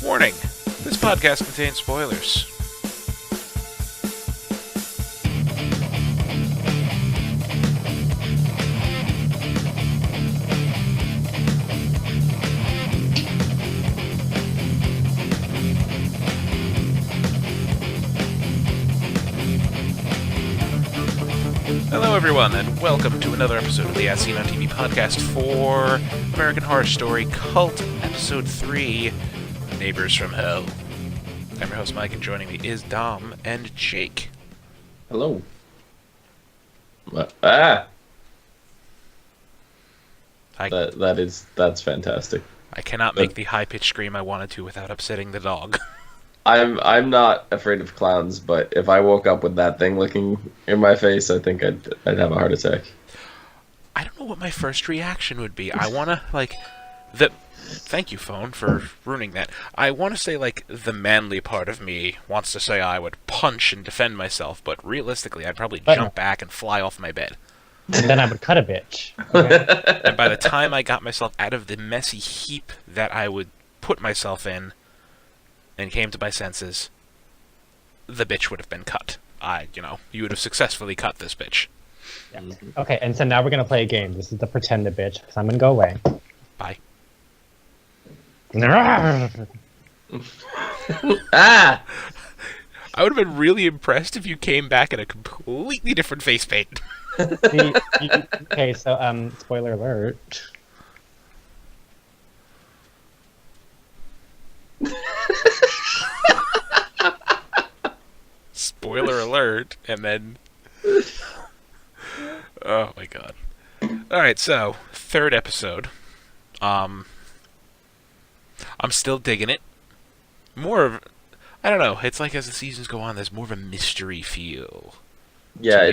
Warning, this podcast contains spoilers. Hello everyone, and welcome to another episode of the ASOTV podcast for American Horror Story Cult, Episode 3, Neighbors from Hell. I'm your host Mike, and joining me is Dom and Jake. Hello. What? That's fantastic. I cannot make the high-pitched scream I wanted to without upsetting the dog. I'm not afraid of clowns, but if I woke up with that thing looking in my face, I think I'd have a heart attack. I don't know what my first reaction would be. I wanna, thank you, phone, for ruining that. I want to say, the manly part of me wants to say I would punch and defend myself, but realistically, I'd probably jump back and fly off my bed. And then I would cut a bitch. Okay? And by the time I got myself out of the messy heap that I would put myself in and came to my senses, the bitch would have been cut. You would have successfully cut this bitch. Yeah. Okay, and so now we're going to play a game. This is the pretend a bitch, because I'm going to go away. Bye. Ah! I would have been really impressed if you came back in a completely different face paint. Okay, so, spoiler alert. Spoiler alert, and then... Oh my god. Alright, so, third episode. I'm still digging it. More of... I don't know, it's like as the seasons go on, there's more of a mystery feel. Yeah,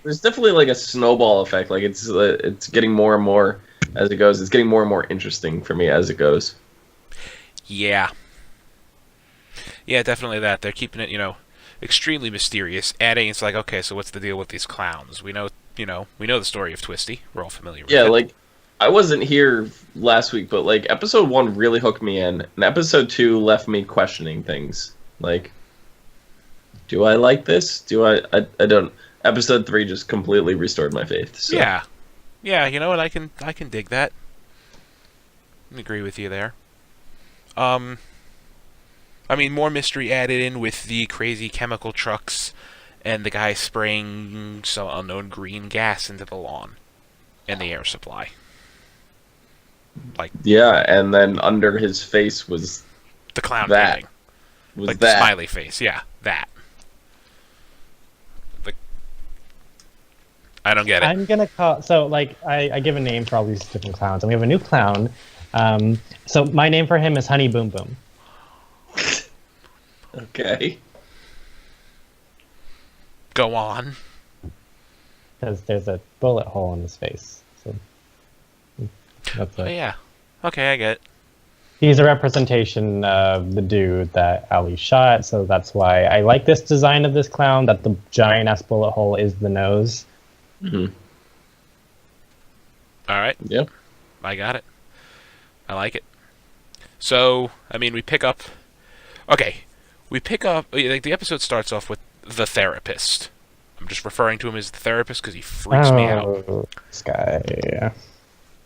there's definitely a snowball effect. It's getting more and more as it goes. It's getting more and more interesting for me as it goes. Yeah. Yeah, definitely that. They're keeping it, extremely mysterious. Adding, it's like, okay, so what's the deal with these clowns? We know the story of Twisty. We're all familiar with it. Yeah, I wasn't here last week, but episode 1 really hooked me in, and episode 2 left me questioning things. Do I like this? I don't. Episode 3 just completely restored my faith. So. Yeah. Yeah, you know what, I can dig that. I agree with you there. More mystery added in with the crazy chemical trucks and the guy spraying some unknown green gas into the lawn and the air supply. Yeah, and then under his face was the clown that. painting. The smiley face, yeah, that. I don't get it. I'm gonna call... So, I give a name for all these different clowns, and we have a new clown. So my name for him is Honey Boom Boom. Okay. Go on. Because there's a bullet hole in his face. So that's it. Oh, yeah. Okay, I get it. He's a representation of the dude that Ali shot, so that's why I like this design of this clown, that the giant-ass bullet hole is the nose. Mm-hmm. Alright. Yep. I got it. I like it. So, we pick up... Okay. The episode starts off with the therapist. I'm just referring to him as the therapist because he freaks me out. This guy, yeah.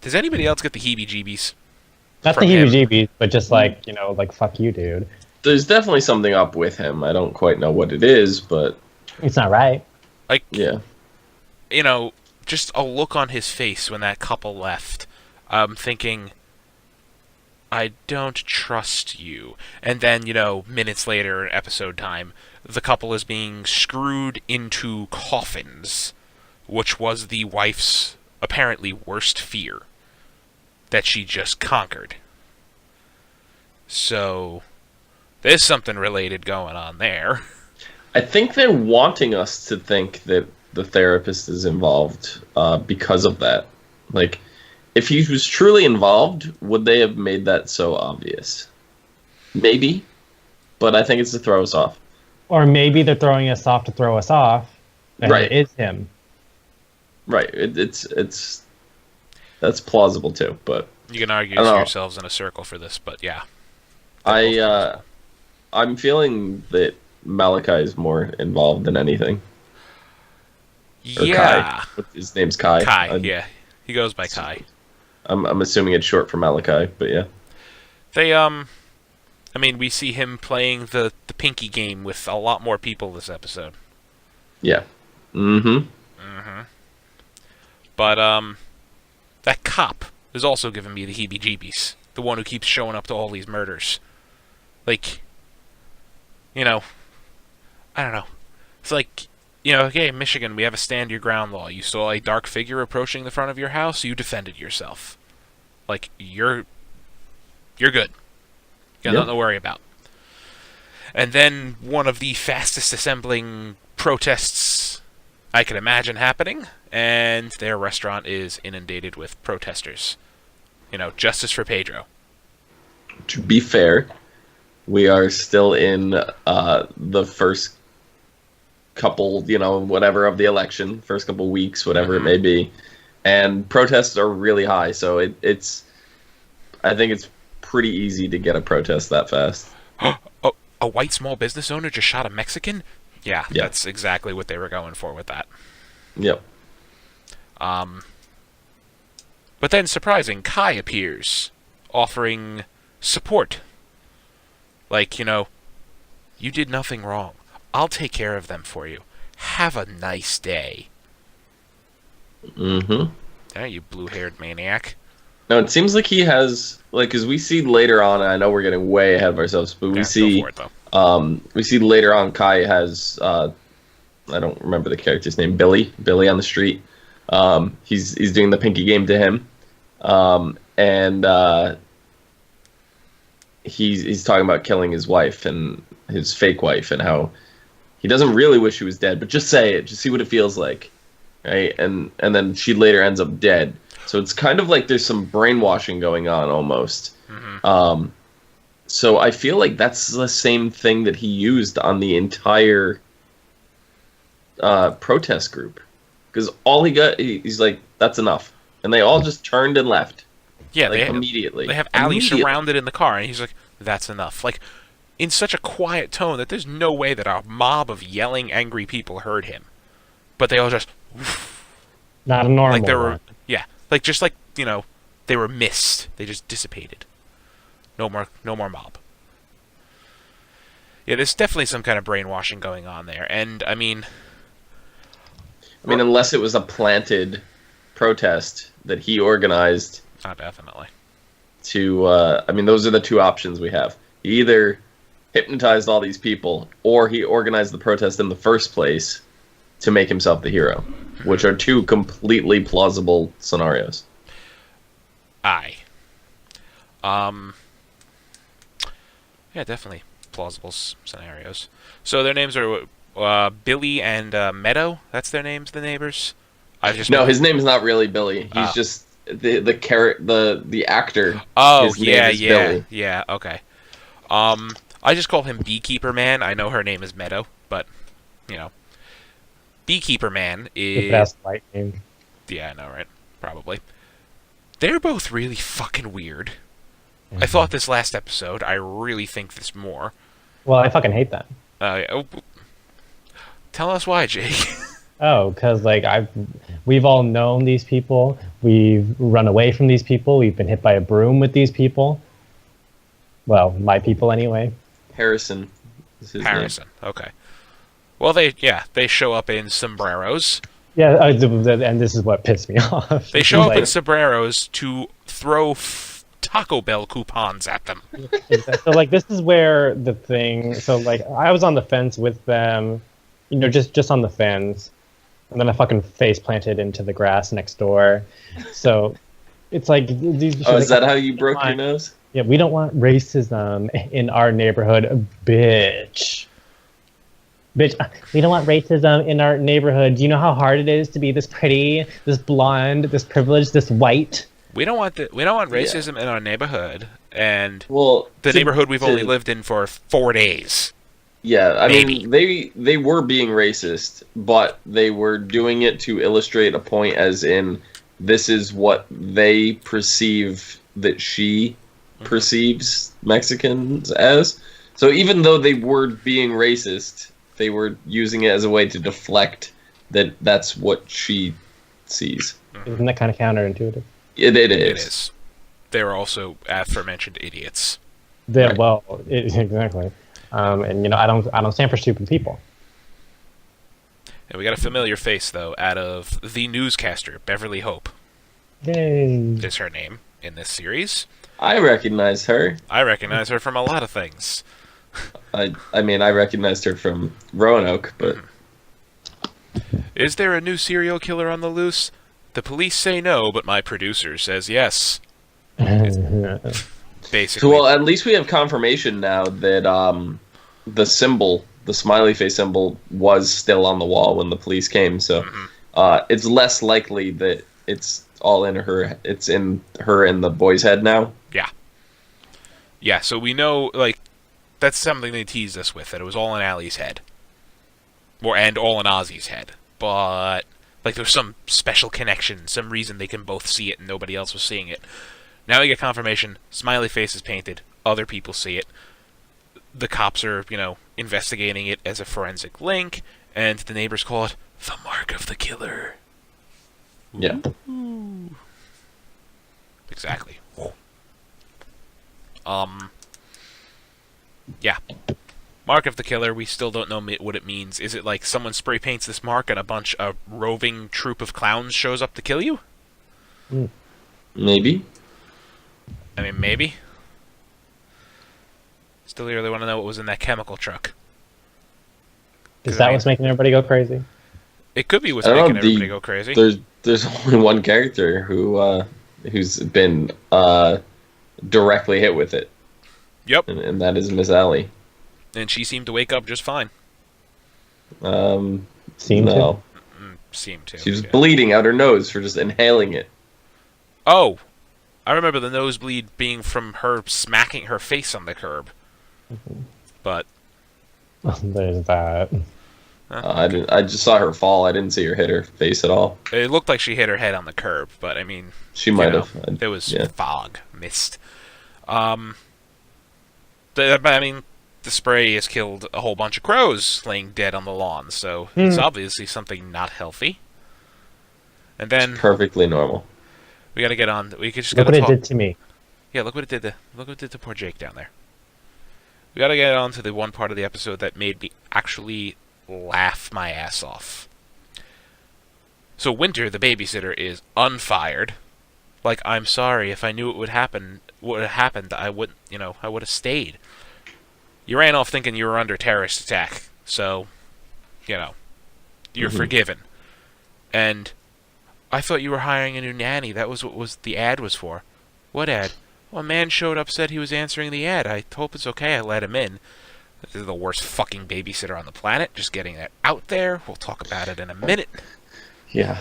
Does anybody else get the heebie-jeebies? Not the heebie-jeebies, but just fuck you, dude. There's definitely something up with him. I don't quite know what it is, but... It's not right. Yeah. Just a look on his face when that couple left. I'm thinking, I don't trust you. And then, minutes later, episode time, the couple is being screwed into coffins, which was the wife's apparently worst fear that she just conquered. So, there's something related going on there. I think they're wanting us to think that the therapist is involved because of that. If he was truly involved, would they have made that so obvious? Maybe, but I think it's to throw us off. Or maybe they're throwing us off to throw us off, and right. It is him. Right. It's that's plausible too, but you can argue yourselves in a circle for this, but yeah. I'm feeling that Malachi is more involved than anything. Or Yeah. Kai. His name's Kai. Kai, yeah. He goes by Kai. I'm assuming it's short for Malachi, but yeah. They, I mean, we see him playing the pinky game with a lot more people this episode. Yeah. Mm-hmm. But, that cop is also giving me the heebie-jeebies. The one who keeps showing up to all these murders. Like, you know, I don't know. It's like, you know, okay, Michigan, we have a stand your ground law. You saw a dark figure approaching the front of your house, you defended yourself. Like, you're good. You got nothing to worry about. And then one of the fastest assembling protests I could imagine happening, and their restaurant is inundated with protesters. You know, justice for Pedro. To be fair, we are still in the first couple, you know, whatever of the election, first couple weeks, whatever it may be, and protests are really high. So I think it's pretty easy to get a protest that fast. Oh, a white small business owner just shot a Mexican? Yeah, that's exactly what they were going for with that. Yep. But then, surprising, Kai appears, offering support. Like, you know, you did nothing wrong. I'll take care of them for you. Have a nice day. Mm-hmm. There, you blue-haired maniac. No, it seems like he has, like, because we see later on, and I know we're getting way ahead of ourselves, but we see, go for it, though. We see later on Kai has, I don't remember the character's name, Billy on the street. He's doing the pinky game to him, and he's talking about killing his wife and his fake wife and how he doesn't really wish she was dead, but just say it, just see what it feels like, right? And then she later ends up dead. So it's kind of like there's some brainwashing going on almost. Mm-hmm. So I feel like that's the same thing that he used on the entire protest group. Because all he got, he's like, that's enough. And they all just turned and left. Yeah, like, immediately. They have Ali surrounded in the car, and he's like, that's enough. Like, in such a quiet tone that there's no way that a mob of yelling, angry people heard him. But they all just... Not a normal like they were, one. yeah. Like, just like, you know, they were mist. They just dissipated. No more mob. Yeah, there's definitely some kind of brainwashing going on there. And, I mean, unless it was a planted protest that he organized. Definitely. Those are the two options we have. He either hypnotized all these people, or he organized the protest in the first place to make himself the hero, which are two completely plausible scenarios. Aye. Yeah, definitely plausible scenarios. So their names are Billy and Meadow. That's their names, the neighbors. His name's not really Billy. He's just the actor. Oh, his name is Billy. Yeah. Okay. I just call him Beekeeper Man. I know her name is Meadow, but you know, Beekeeper Man is The best white name. Yeah, I know, right? Probably. They're both really fucking weird. I thought this last episode. I really think this more. Well, I fucking hate them. Tell us why, Jake. Oh, because we've all known these people. We've run away from these people. We've been hit by a broom with these people. Well, my people anyway. Harrison is his name. Okay. Well, they show up in sombreros. Yeah, and this is what pissed me off. They show up in sombreros to throw Taco Bell coupons at them. So, this is where the thing... So, I was on the fence with them, just on the fence. And then I fucking face planted into the grass next door. So, it's like... is that how you broke your nose? Yeah, we don't want racism in our neighborhood, bitch. Bitch, we don't want racism in our neighborhood. Do you know how hard it is to be this pretty, this blonde, this privileged, this white? We don't want racism in our neighborhood, and the neighborhood we've only lived in for 4 days. Yeah, I mean, they were being racist, but they were doing it to illustrate a point, as in, this is what they perceive that she perceives Mexicans as. So even though they were being racist, they were using it as a way to deflect that's what she sees. Isn't that kind of counterintuitive? It is. It is. They were also aforementioned idiots. Right. Well, exactly. And I don't stand for stupid people. And we got a familiar face though, out of the newscaster Beverly Hope. Yay! Is her name in this series. I recognize her. I recognize her from a lot of things. I mean, I recognized her from Roanoke, but... Is there a new serial killer on the loose? The police say no, but my producer says yes. Basically. Well, at least we have confirmation now that the symbol, the smiley face symbol, was still on the wall when the police came, so it's less likely that it's all in her. It's in her and the boy's head now. Yeah. Yeah, so we know, like, that's something they teased us with, that it was all in Allie's head. And all in Ozzy's head. But, like, there's some special connection, some reason they can both see it and nobody else was seeing it. Now we get confirmation, smiley face is painted, other people see it. The cops are, investigating it as a forensic link, and the neighbors call it the mark of the killer. Yeah. Ooh. Exactly. Yeah. Mark of the killer, we still don't know what it means. Is it like someone spray paints this mark and a roving troop of clowns shows up to kill you? Maybe. I mean, maybe. Still really want to know what was in that chemical truck. Is that what's making everybody go crazy? It could be what's making everybody go crazy. There's only one character who's been directly hit with it. Yep. And that is Miss Allie. And she seemed to wake up just fine. Seemed to? Seemed to. She was bleeding out her nose for just inhaling it. Oh! I remember the nosebleed being from her smacking her face on the curb. But... There's that. I just saw her fall. I didn't see her hit her face at all. It looked like she hit her head on the curb, but I mean... She might have. There was fog, mist. I mean, the spray has killed a whole bunch of crows laying dead on the lawn, so it's obviously something not healthy. And then... It's perfectly normal. We gotta get on... We just look gotta what it did to me. Yeah, look what it did look what it did to poor Jake down there. We gotta get on to the one part of the episode that made me actually laugh my ass off. So Winter, the babysitter, is unfired. Like, I'm sorry, if I knew it would have happened, I wouldn't, I would have stayed. You ran off thinking you were under terrorist attack, so, you're forgiven. And I thought you were hiring a new nanny. That was what the ad was for. What ad? Well, a man showed up, said he was answering the ad. I hope it's okay. I let him in. This is the worst fucking babysitter on the planet. Just getting that out there. We'll talk about it in a minute. Yeah.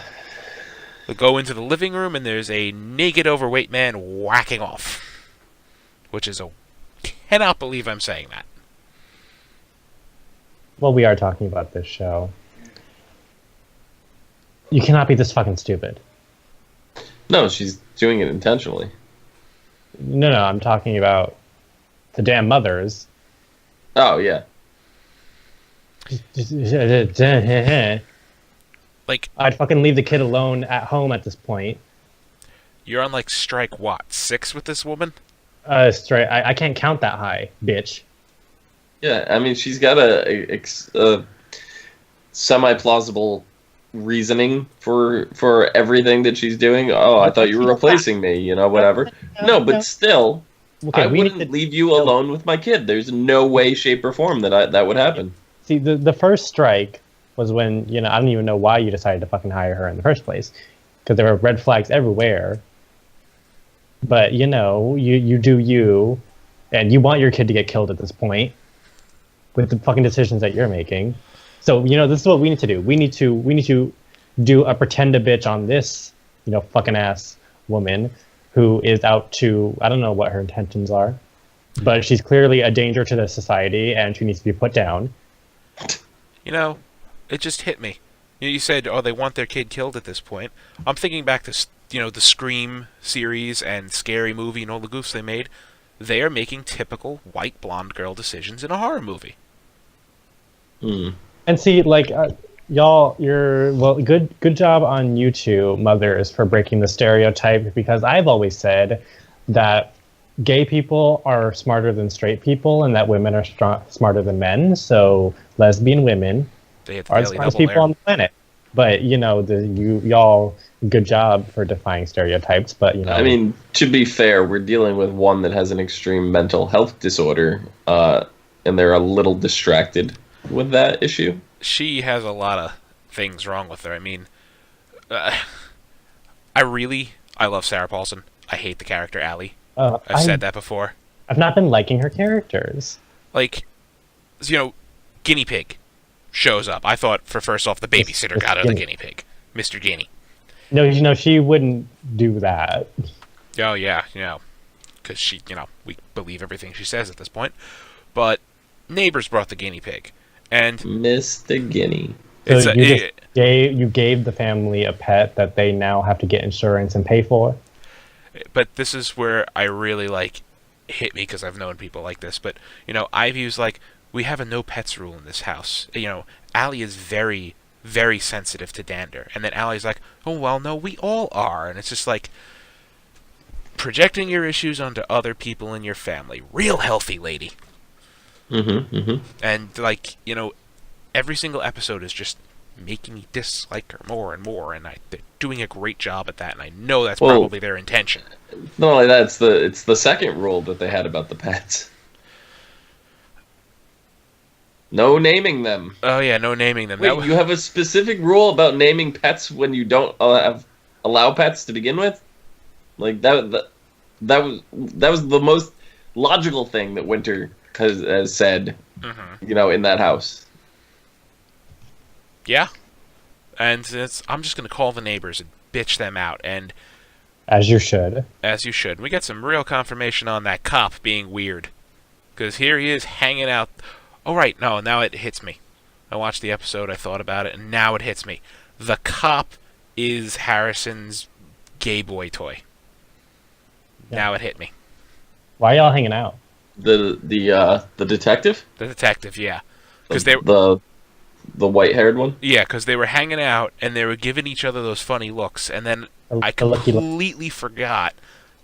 We go into the living room, and there's a naked, overweight man whacking off. Which is cannot believe I'm saying that. Well, we are talking about this show. You cannot be this fucking stupid. No, she's doing it intentionally. No, I'm talking about the damn mothers. Oh, yeah. Like, I'd fucking leave the kid alone at home at this point. You're on, like, strike, 6 with this woman? Straight. I can't count that high, bitch. Yeah, I mean, she's got a semi-plausible reasoning for everything that she's doing. Oh, I thought you were replacing me, whatever. No, but still, I wouldn't leave you alone with my kid. There's no way, shape, or form that would happen. See, the first strike was when, I don't even know why you decided to fucking hire her in the first place. Because there were red flags everywhere. But, you do you, and you want your kid to get killed at this point with the fucking decisions that you're making. So, this is what we need to do. We need to do a pretend a bitch on this, fucking ass woman who is out to, I don't know what her intentions are, but she's clearly a danger to the society and she needs to be put down. It just hit me. You said, they want their kid killed at this point. I'm thinking back to, the Scream series and Scary Movie and all the goofs they made. they are making typical white blonde girl decisions in a horror movie. And see, like, good job on you two mothers for breaking the stereotype, because I've always said that gay people are smarter than straight people and that women are smarter than men. So lesbian women They have the are the daily smartest double people there. on the planet. But, y'all, good job for defying stereotypes. But, I mean, to be fair, we're dealing with one that has an extreme mental health disorder, and they're a little distracted with that issue. She has a lot of things wrong with her. I mean, I love Sarah Paulson. I hate the character Allie. I've said that before. I've not been liking her characters. Like, guinea pig shows up. I thought, first off, the babysitter got her the guinea pig. Mr. Guinea. No, she wouldn't do that. Oh, yeah, because she, we believe everything she says at this point. But neighbors brought the guinea pig. And Mr. Guinea. So you gave the family a pet that they now have to get insurance and pay for? But this is where I really, hit me, because I've known people like this. But, I've used, we have a no pets rule in this house. Allie is very, very sensitive to dander. And then Allie's like, oh, well, no, we all are. And it's just projecting your issues onto other people in your family. Real healthy, lady. And, every single episode is just making me dislike her more and more. And they're doing a great job at that. And I know that's probably their intention. Not only that, it's the second rule that they had about the pets. No naming them. Oh, yeah, no naming them. Wait, you have a specific rule about naming pets when you don't allow pets to begin with? That was the most logical thing that Winter has said, in that house. Yeah. And I'm just going to call the neighbors and bitch them out. And as you should. As you should. We get some real confirmation on that cop being weird. Because here he is hanging out. Oh, right. No, now it hits me. I watched the episode, I thought about it, and now it hits me. The cop is Harrison's gay boy toy. Yeah. Now it hit me. Why are y'all hanging out? The detective? The detective, yeah. The white-haired one? Yeah, because they were hanging out, and they were giving each other those funny looks, and then I completely forgot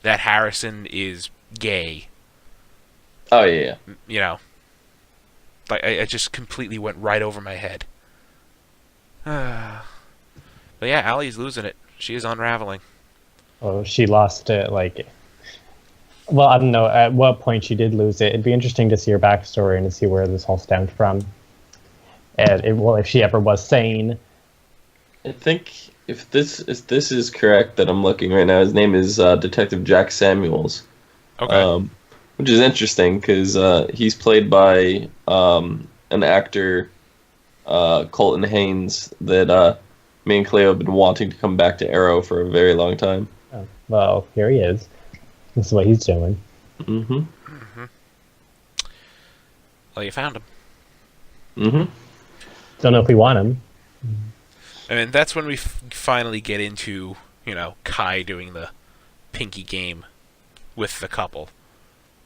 that Harrison is gay. Oh, yeah. I just completely went right over my head. But yeah, Allie's losing it. She is unraveling. Oh, she lost it, well, I don't know at what point she did lose it. It'd be interesting to see her backstory and to see where this all stemmed from. And if she ever was sane. I think if this is correct that I'm looking right now, his name is Detective Jack Samuels. Okay. Which is interesting because he's played by an actor, Colton Haynes, that me and Cleo have been wanting to come back to Arrow for a very long time. Oh, well, here he is. This is what he's doing. Well, you found him. Don't know if we want him. I mean, that's when we finally get into, Kai doing the pinky game with the couple.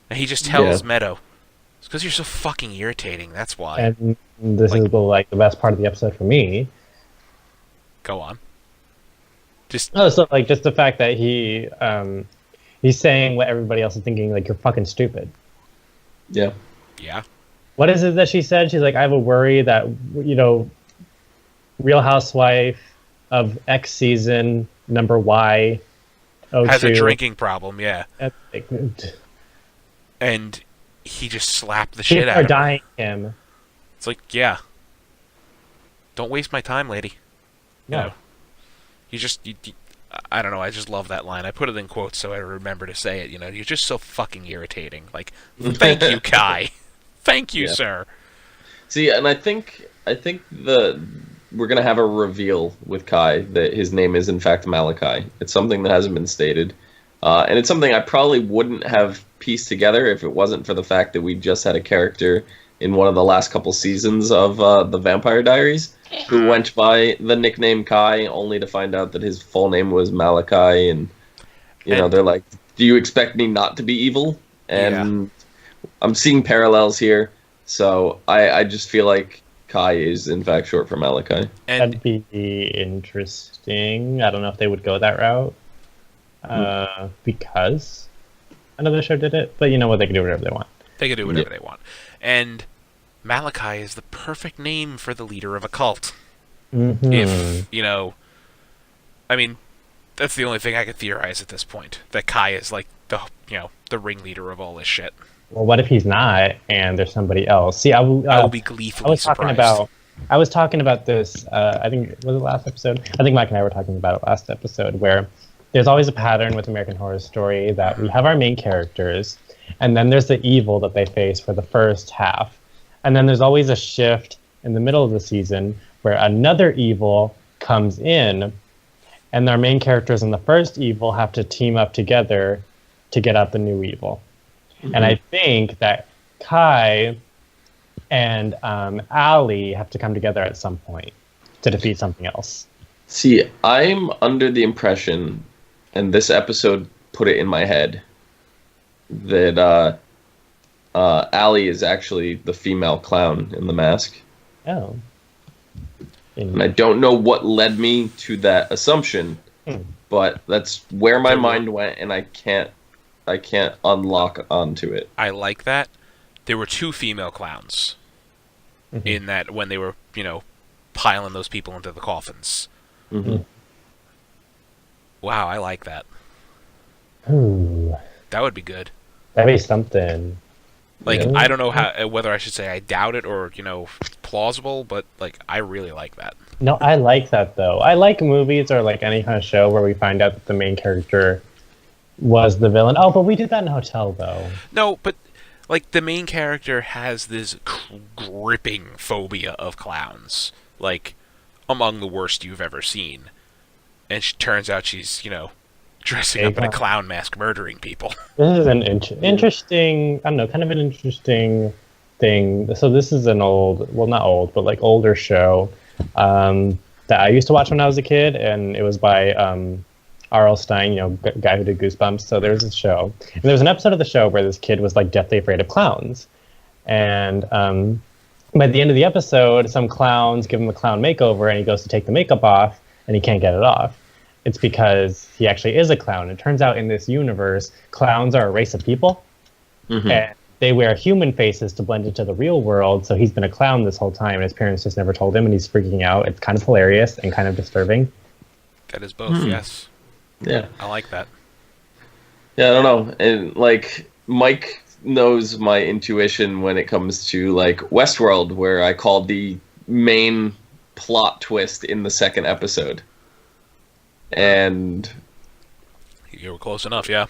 And he just tells Meadow, it's because you're so fucking irritating, that's why. And this is the best part of the episode for me. Go on. Just the fact that he's saying what everybody else is thinking, you're fucking stupid. Yeah. Yeah. What is it that she said? She's like, I have a worry that, Real Housewife of X season, number Y, has a drinking problem, yeah. And he just slapped the shit out of her. People are dying him. It's yeah. Don't waste my time, lady. No. I don't know, I just love that line. I put it in quotes so I remember to say it, You're just so fucking irritating. Thank you, Kai. Thank you, sir. See, and I think we're gonna have a reveal with Kai that his name is in fact Malachi. It's something that hasn't been stated, and it's something I probably wouldn't have pieced together if it wasn't for the fact that we just had a character in one of the last couple seasons of the Vampire Diaries who went by the nickname Kai, only to find out that his full name was Malachi, and they're like, "Do you expect me not to be evil?" and I'm seeing parallels here. So I just feel like Kai is in fact short for Malachi. And That'd be interesting. I don't know if they would go that route. Because another show did it. But you know what? They can do whatever they want. they can do whatever they want. And Malachi is the perfect name for the leader of a cult. Mm-hmm. If, you know, I mean, that's the only thing I could theorize at this point. That Kai is like the ringleader of all this shit. Well, what if he's not, and there's somebody else? See, I will be gleefully surprised. I was talking about this. I think was it last episode. I think Mike and I were talking about it last episode, where there's always a pattern with American Horror Story that we have our main characters, and then there's the evil that they face for the first half, and then there's always a shift in the middle of the season where another evil comes in, and our main characters in the first evil have to team up together to get out the new evil. Mm-hmm. And I think that Kai and Allie have to come together at some point to defeat something else. See, I'm under the impression, and this episode put it in my head, that Allie is actually the female clown in the mask. Oh. And I don't know what led me to that assumption, but that's where my mind went, and I can't unlock onto it. I like that. There were 2 female clowns in that when they were, piling those people into the coffins. Mm-hmm. Wow, I like that. Ooh. That would be good. That'd be something. Like, Yeah. I don't know whether I should say I doubt it or, plausible, but, I really like that. No, I like that, though. I like movies or, any kind of show where we find out that the main character was the villain. Oh, but we did that in Hotel, though. No, but, the main character has this gripping phobia of clowns. Among the worst you've ever seen. And turns out she's, dressing up in a clown mask murdering people. This is an interesting, I don't know, kind of an interesting thing. So this is an not old, but older show that I used to watch when I was a kid, and it was by R.L. Stine, guy who did Goosebumps. So there was this show, and there was an episode of the show where this kid was deathly afraid of clowns, and by the end of the episode, some clowns give him a clown makeover, and he goes to take the makeup off, and he can't get it off. It's because he actually is a clown. It turns out in this universe, clowns are a race of people, and they wear human faces to blend into the real world. So he's been a clown this whole time, and his parents just never told him, and he's freaking out. It's kind of hilarious and kind of disturbing. That is both, yes. Yeah. I like that. Yeah, I don't know. And, Mike knows my intuition when it comes to, Westworld, where I called the main plot twist in the second episode. And you were close enough, yeah.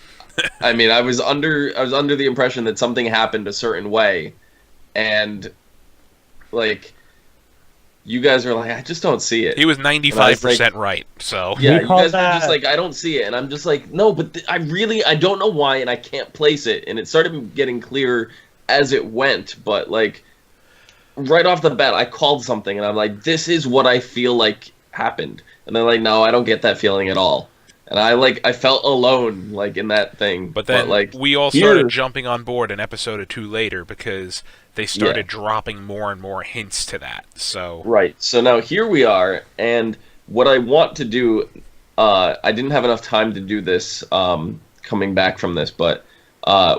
I mean, I was under the impression that something happened a certain way, and you guys are I just don't see it. He was 95% right, so yeah, you guys are just I don't see it, and I'm just no, but I don't know why, and I can't place it, and it started getting clearer as it went, but right off the bat, I called something, and I'm this is what I feel happened. And they're no, I don't get that feeling at all. And I felt alone, in that thing. But then we all started jumping on board an episode or 2 later because they started dropping more and more hints to that. So right. So now here we are, and what I want to do, I didn't have enough time to do this coming back from this, but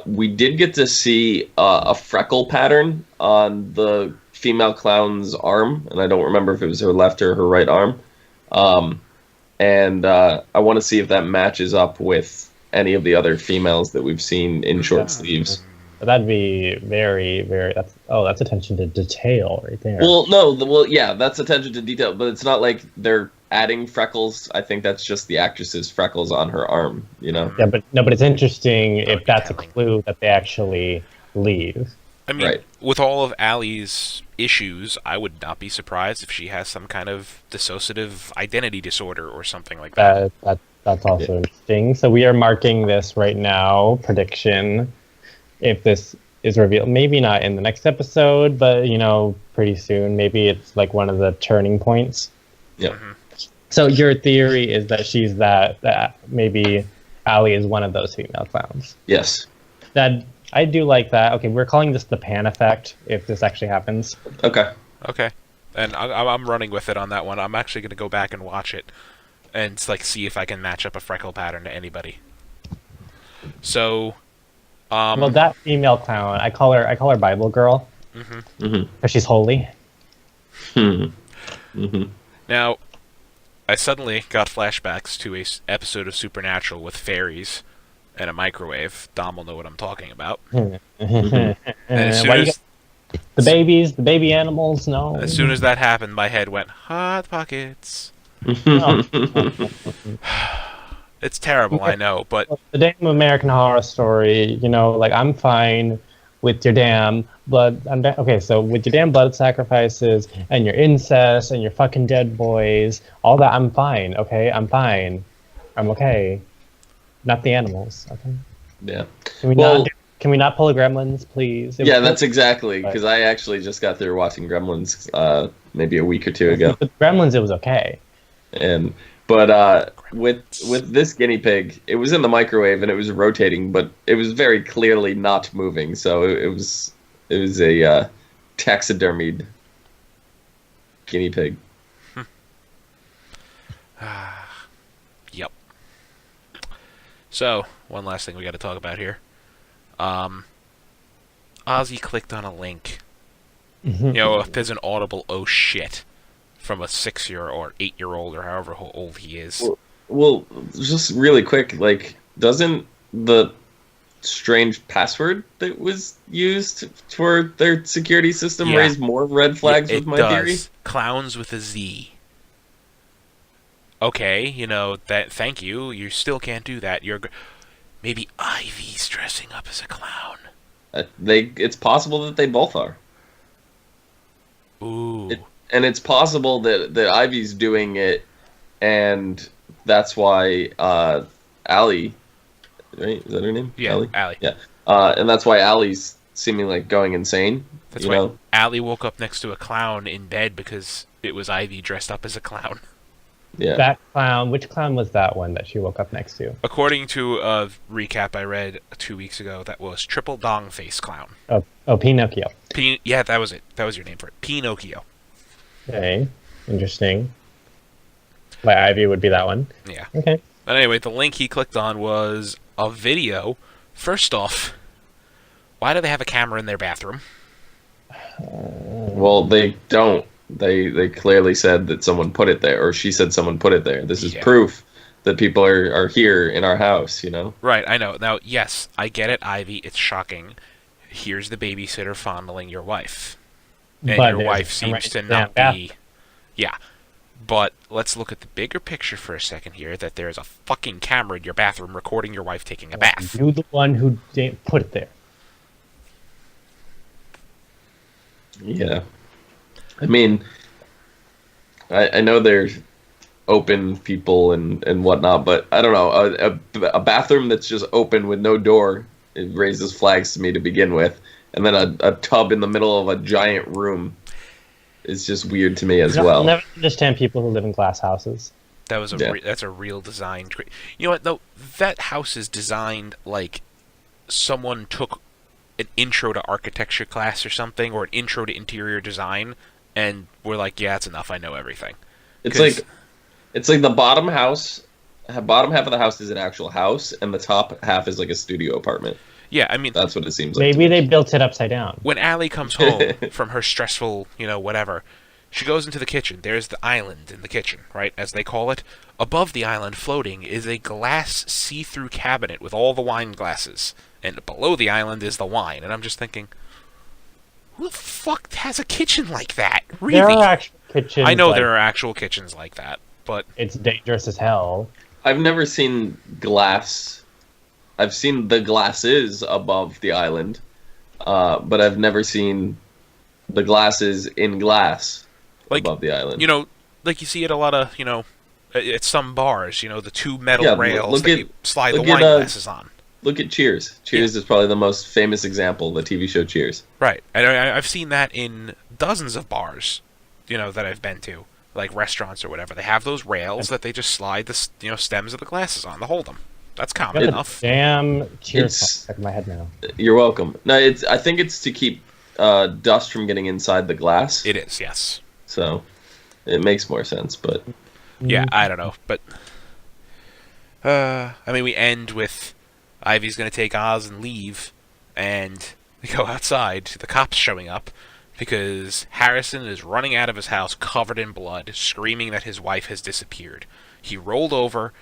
we did get to see a freckle pattern on the female clown's arm, and I don't remember if it was her left or her right arm. And I want to see if that matches up with any of the other females that we've seen in short sleeves. That'd be very, very. That's attention to detail right there. Well, yeah, that's attention to detail, but it's not they're adding freckles. I think that's just the actress's freckles on her arm. Yeah, but it's interesting if that's a clue that they actually leave. I mean, with all of Allie's issues, I would not be surprised if she has some kind of dissociative identity disorder or something like that. That's also interesting. So we are marking this right now, prediction. If this is revealed, maybe not in the next episode, but pretty soon. Maybe it's one of the turning points. Yeah. Mm-hmm. So your theory is that she's that maybe Allie is one of those female clowns. Yes. That I do like that. Okay, we're calling this the pan effect if this actually happens. Okay. Okay. And I'm running with it on that one. I'm actually going to go back and watch it and see if I can match up a freckle pattern to anybody. So, Well, that female clown, I call her Bible girl because she's holy. now, I suddenly got flashbacks to a episode of Supernatural with fairies and a microwave. Dom will know what I'm talking about. And as soon as the baby animals, no. As soon as that happened, my head went, Hot Pockets. It's terrible, I know, but... The damn American Horror Story, I'm fine with your damn blood... Okay, so with your damn blood sacrifices, and your incest, and your fucking dead boys, all that, I'm fine, okay? I'm fine. I'm okay. Not the animals, okay? Yeah. Can we not pull a Gremlins, please? Yeah, that's exactly, because I actually just got through watching Gremlins maybe a week or two ago. With Gremlins, it was okay. But with this guinea pig, it was in the microwave and it was rotating, but it was very clearly not moving. So it was a taxidermied guinea pig. Yep. So one last thing we got to talk about here. Ozzy clicked on a link. If there's an audible "oh shit" from a 6-year or 8-year-old or however old he is. Well, just really quick, doesn't the strange password that was used for their security system raise more red flags with my theory? Clowns with a Z. Okay, that. Thank you. You still can't do that. Maybe Ivy's dressing up as a clown. It's possible that they both are. Ooh. And it's possible that Ivy's doing it, and that's why Allie, right? Is that her name? Yeah, Allie. Yeah. And that's why Allie's seeming like going insane. That's why Allie woke up next to a clown in bed because it was Ivy dressed up as a clown. Yeah. That clown, which clown was that one that she woke up next to? According to a recap I read 2 weeks ago, that was Triple Dong Face Clown. Oh, Pinocchio. Yeah, that was it. That was your name for it. Pinocchio. Okay, interesting. By Ivy would be that one. Yeah. Okay. But anyway, the link he clicked on was a video. First off, why do they have a camera in their bathroom? Well, they don't. They clearly said that someone put it there, or she said someone put it there. This is proof that people are here in our house, Right, I know. Now, yes, I get it, Ivy. It's shocking. Here's the babysitter fondling your wife. And your wife seems to not be... Yeah. But let's look at the bigger picture for a second here, that there's a fucking camera in your bathroom recording your wife taking a bath. You're the one who didn't put it there. Yeah. I mean, I know there's open people and whatnot, but I don't know. A bathroom that's just open with no door, it raises flags to me to begin with. And then a tub in the middle of a giant room is just weird to me as well. I'll never understand people who live in glass houses. That was that's a real design. You know what, though? That house is designed like someone took an intro to architecture class or something, or an intro to interior design, and we're like, yeah, it's enough. I know everything. It's like the bottom half of the house is an actual house, and the top half is like a studio apartment. Yeah, I mean, that's what it seems like. Maybe they built it upside down. When Allie comes home from her stressful, whatever, she goes into the kitchen. There's the island in the kitchen, right, as they call it. Above the island, floating, is a glass see-through cabinet with all the wine glasses, and below the island is the wine. And I'm just thinking, who the fuck has a kitchen like that? Really? There are actual kitchens. I know there are actual kitchens like that, but it's dangerous as hell. I've never seen glass. I've seen the glasses above the island, but I've never seen the glasses in glass above the island. Like you see at a lot of, at some bars, the two metal rails that you slide the wine glasses on. Look at Cheers. Cheers is probably the most famous example, the TV show Cheers. Right. And I've seen that in dozens of bars, that I've been to, like restaurants or whatever. They have those rails that they just slide the, stems of the glasses on to hold them. That's common Got the enough. damn cheer It's- song stuck in my head now. You're welcome. No, I think it's to keep dust from getting inside the glass. It is, yes. So it makes more sense, but Yeah, I don't know, but I mean, we end with Ivy's gonna take Oz and leave, and we go outside. The cops showing up because Harrison is running out of his house covered in blood, screaming that his wife has disappeared. He rolled over,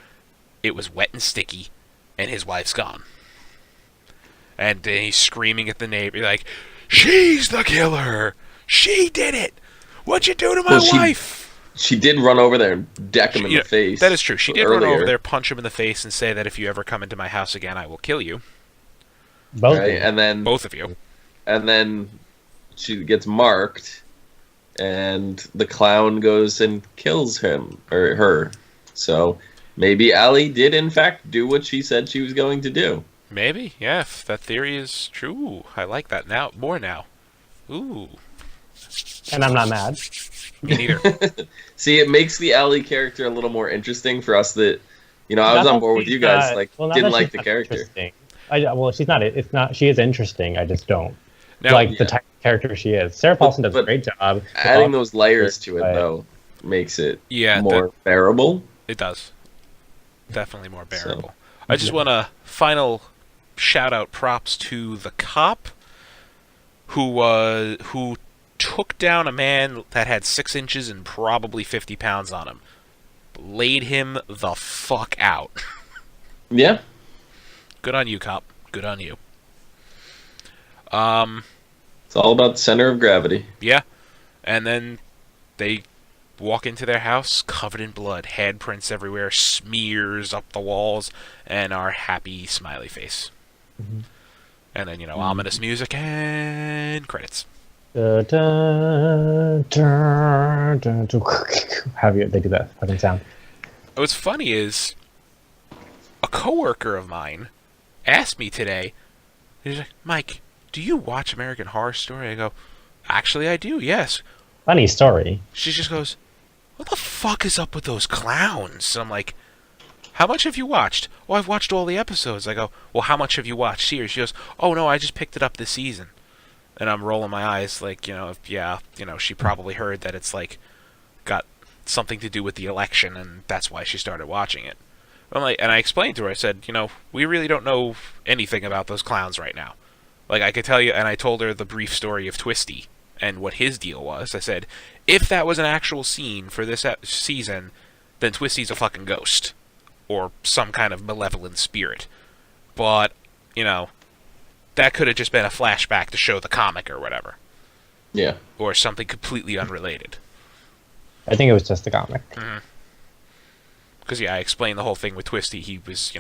it was wet and sticky, and his wife's gone. And then he's screaming at the neighbor, like, "She's the killer! She did it! What'd you do to my Well, wife?" she did run over there and deck him in the face. That is true. She did run earlier. over there, punch him in the face, and say that if you ever come into my house again, I will kill you. Both. Right? And then Both of you. She gets marked, and the clown goes and kills him or her. So maybe Allie did in fact do what she said she was going to do. Maybe, yeah, if that theory is true. I like that now. More now. Ooh. And I'm not mad. Me neither. See, it makes the Allie character a little more interesting for us that, I was on board with you guys, didn't like the character. She's not. It's not. She is interesting. I just don't Now, like the type of character she is. Sarah Paulson does a but great job. with Adding all- those layers to it, but- though, makes it yeah, more bearable. it does. Definitely more bearable. I just want to final shout-out props to the cop who took down a man that had 6 inches and probably 50 pounds on him. Laid him the fuck out. Yeah. Good on you, cop. Good on you. It's all about the center of gravity. Yeah. And then they walk into their house covered in blood, handprints everywhere, smears up the walls, and our happy smiley face. Mm-hmm. And then, ominous music and credits. Da, da, da, da, da. They do that fucking sound. What's funny is a coworker of mine asked me today, he's like, "Mike, do you watch American Horror Story?" I go, "Actually, I do, yes." Funny story. She just goes, "What the fuck is up with those clowns?" And I'm like, "How much have you watched?" "Oh, I've watched all the episodes." I go, "Well, how much have you watched here?" She goes, "Oh, no, I just picked it up this season." And I'm rolling my eyes like, she probably heard that it's like got something to do with the election, and that's why she started watching it. I'm like, and I explained to her, I said, we really don't know anything about those clowns right now. Like, I could tell you, and I told her the brief story of Twisty and what his deal was. I said, if that was an actual scene for this season, then Twisty's a fucking ghost. Or some kind of malevolent spirit. But, that could have just been a flashback to show the comic or whatever. Yeah. Or something completely unrelated. I think it was just the comic. Because, I explained the whole thing with Twisty. He was,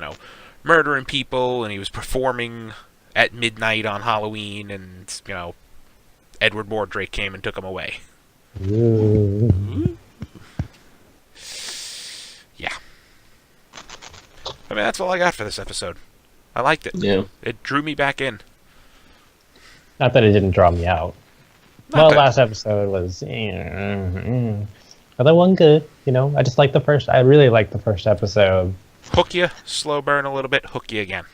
murdering people, and he was performing at midnight on Halloween, and, Edward Mordrake came and took him away. Ooh. Yeah. I mean, that's all I got for this episode. I liked it. Yeah. It drew me back in. Not that it didn't draw me out. Not Well, that- last episode was. Other one good. I just like the first. I really like the first episode. Hook you, slow burn a little bit, hook you again.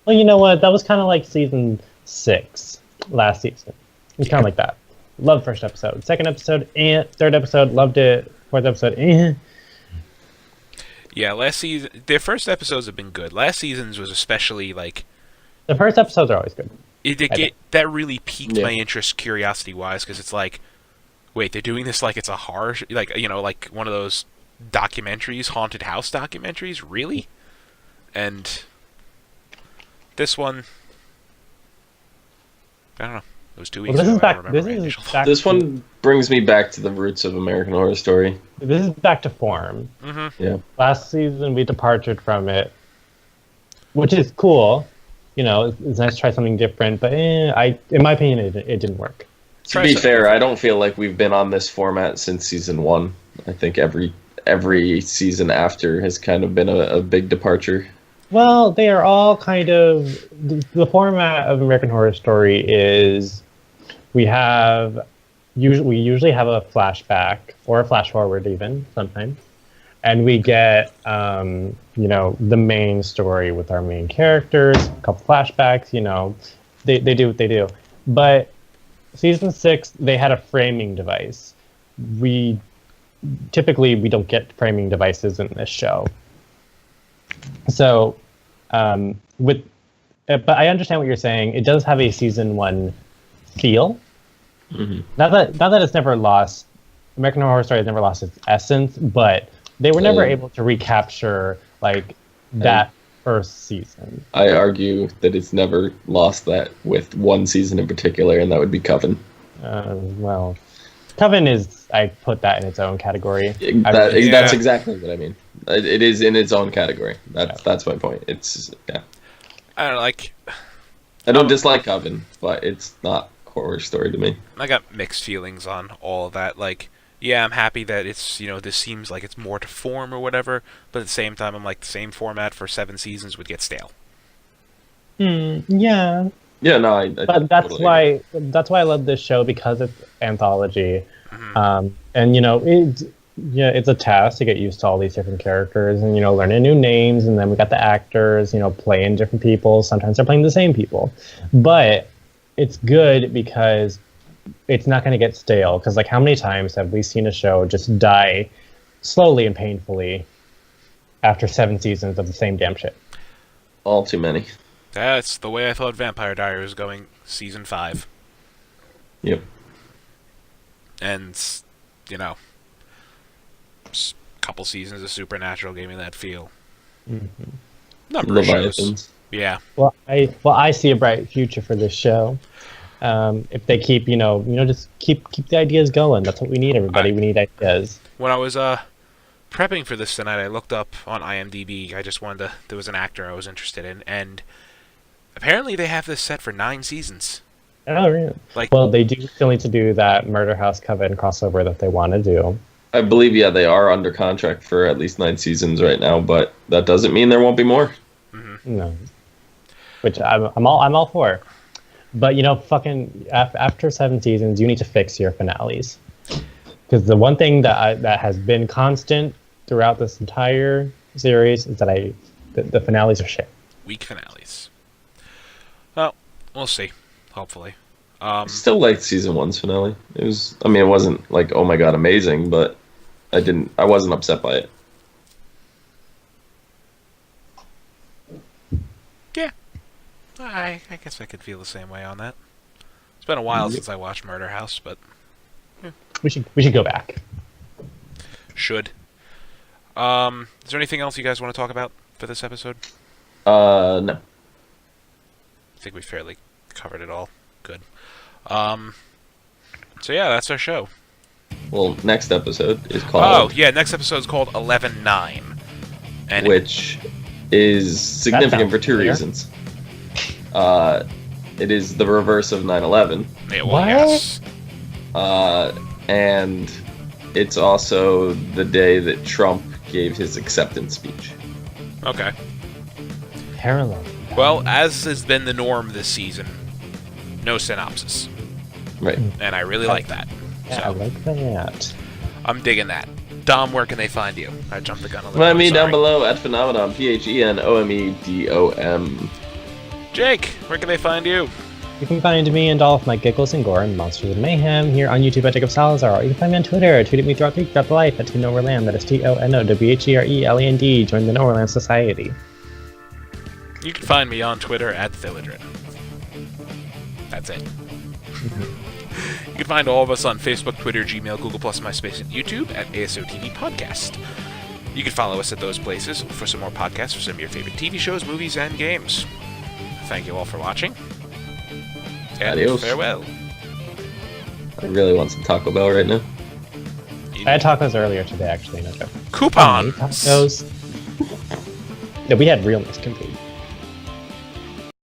Well, you know what? That was kind of like season 6 last season. It was kind of like that. Loved first episode. Second episode, third episode, loved it. Fourth episode, Yeah, last season, their first episodes have been good. Last season's was especially like The first episodes are always good. that really piqued Yeah. my interest, curiosity wise, because it's like, wait, they're doing this like it's a horror, like one of those documentaries, haunted house documentaries, really? And this one, I don't know. It was 2 weeks Well, this ago. is I don't back. remember This my is initial thought. back. This one brings me back to the roots of American Horror Story. This is back to form. Yeah. Last season we departed from it, which is cool. It's nice to try something different. But in my opinion, it didn't work. To Try be something fair, different. I don't feel like we've been on this format since season 1. I think every season after has kind of been a big departure. Well, they are all kind of the format of American Horror Story is we usually have a flashback or a flash forward even sometimes, and we get the main story with our main characters, a couple flashbacks. They do what they do, but season 6 they had a framing device. We don't get framing devices in this show, so but I understand what you're saying. It does have a season 1 feel. Mm-hmm. Not that it's never lost. American Horror Story has never lost its essence, but they were never able to recapture that first season. I argue that it's never lost that with one season in particular, and that would be Coven. Well, Coven is, I put that in its own category. That's exactly what I mean. It is in its own category. That's my point. I don't know, I don't dislike Coven, but it's not Horror Story to me. I got mixed feelings on all of that. I'm happy that it's, this seems like it's more to form or whatever, but at the same time, I'm like, the same format for 7 seasons would get stale. Yeah. Yeah, no, but that's totally why I love this show, because it's anthology. Mm-hmm. And it's a task to get used to all these different characters and learning new names, and then we got the actors playing different people. Sometimes they're playing the same people, but it's good because it's not going to get stale. Because how many times have we seen a show just die slowly and painfully after 7 seasons of the same damn shit? All too many. That's the way I thought Vampire Diaries was going season 5. Yep. And, a couple seasons of Supernatural gave me that feel. Mm-hmm. Number of shows. Yeah. Well, I see a bright future for this show. If they keep, just keep the ideas going. That's what we need, everybody. We need ideas. When I was prepping for this tonight, I looked up on IMDb. I just wanted to. There was an actor I was interested in, and apparently they have this set for 9 seasons. Oh, really? Well, they do still need to do that Murder House Coven crossover that they want to do. I believe, they are under contract for at least 9 seasons right now, but that doesn't mean there won't be more. Mm-hmm. No. Which I'm all for. But fucking after 7 seasons, you need to fix your finales. Because the one thing that has been constant throughout this entire series is that the finales are shit. Weak finales. Well, we'll see. Hopefully. Still liked season 1's finale. It wasn't oh my god, amazing, but I wasn't upset by it. Yeah. I guess I could feel the same way on that. It's been a while since I watched Murder House, but yeah. We should go back. Should. Is there anything else you guys want to talk about for this episode? No. I think we fairly covered it all. Good. So yeah, that's our show. Well, next episode is called... Oh, yeah, next episode is called 11-9. Which is significant for 2 reasons. It is the reverse of 9/11. Yeah, well, yes. And it's also the day that Trump gave his acceptance speech. Okay. Parallel. Well, as has been the norm this season, no synopsis. Right. And I really like that. Yeah, I like that. I'm digging that. Dom, where can they find you? I jumped the gun a little. Find me down below at Phenomenon, PHENOMEDOM. Jake, where can they find you? You can find me and all of my giggles and gore and Monsters of Mayhem here on YouTube at Jacob Salazar. Or you can find me on Twitter. Tweet at me throughout the life at TNowerland. That is TONOWHERELAND. Join the Nowherland Society. You can find me on Twitter at Thilidrin. That's it. You can find all of us on Facebook, Twitter, Gmail, Google+, MySpace, and YouTube at ASOTV Podcast. You can follow us at those places for some more podcasts for some of your favorite TV shows, movies, and games. Thank you all for watching. And Adios. Farewell. I really want some Taco Bell right now. I had tacos earlier today, actually. No joke. Coupons! Tacos. No, we had real nice compete.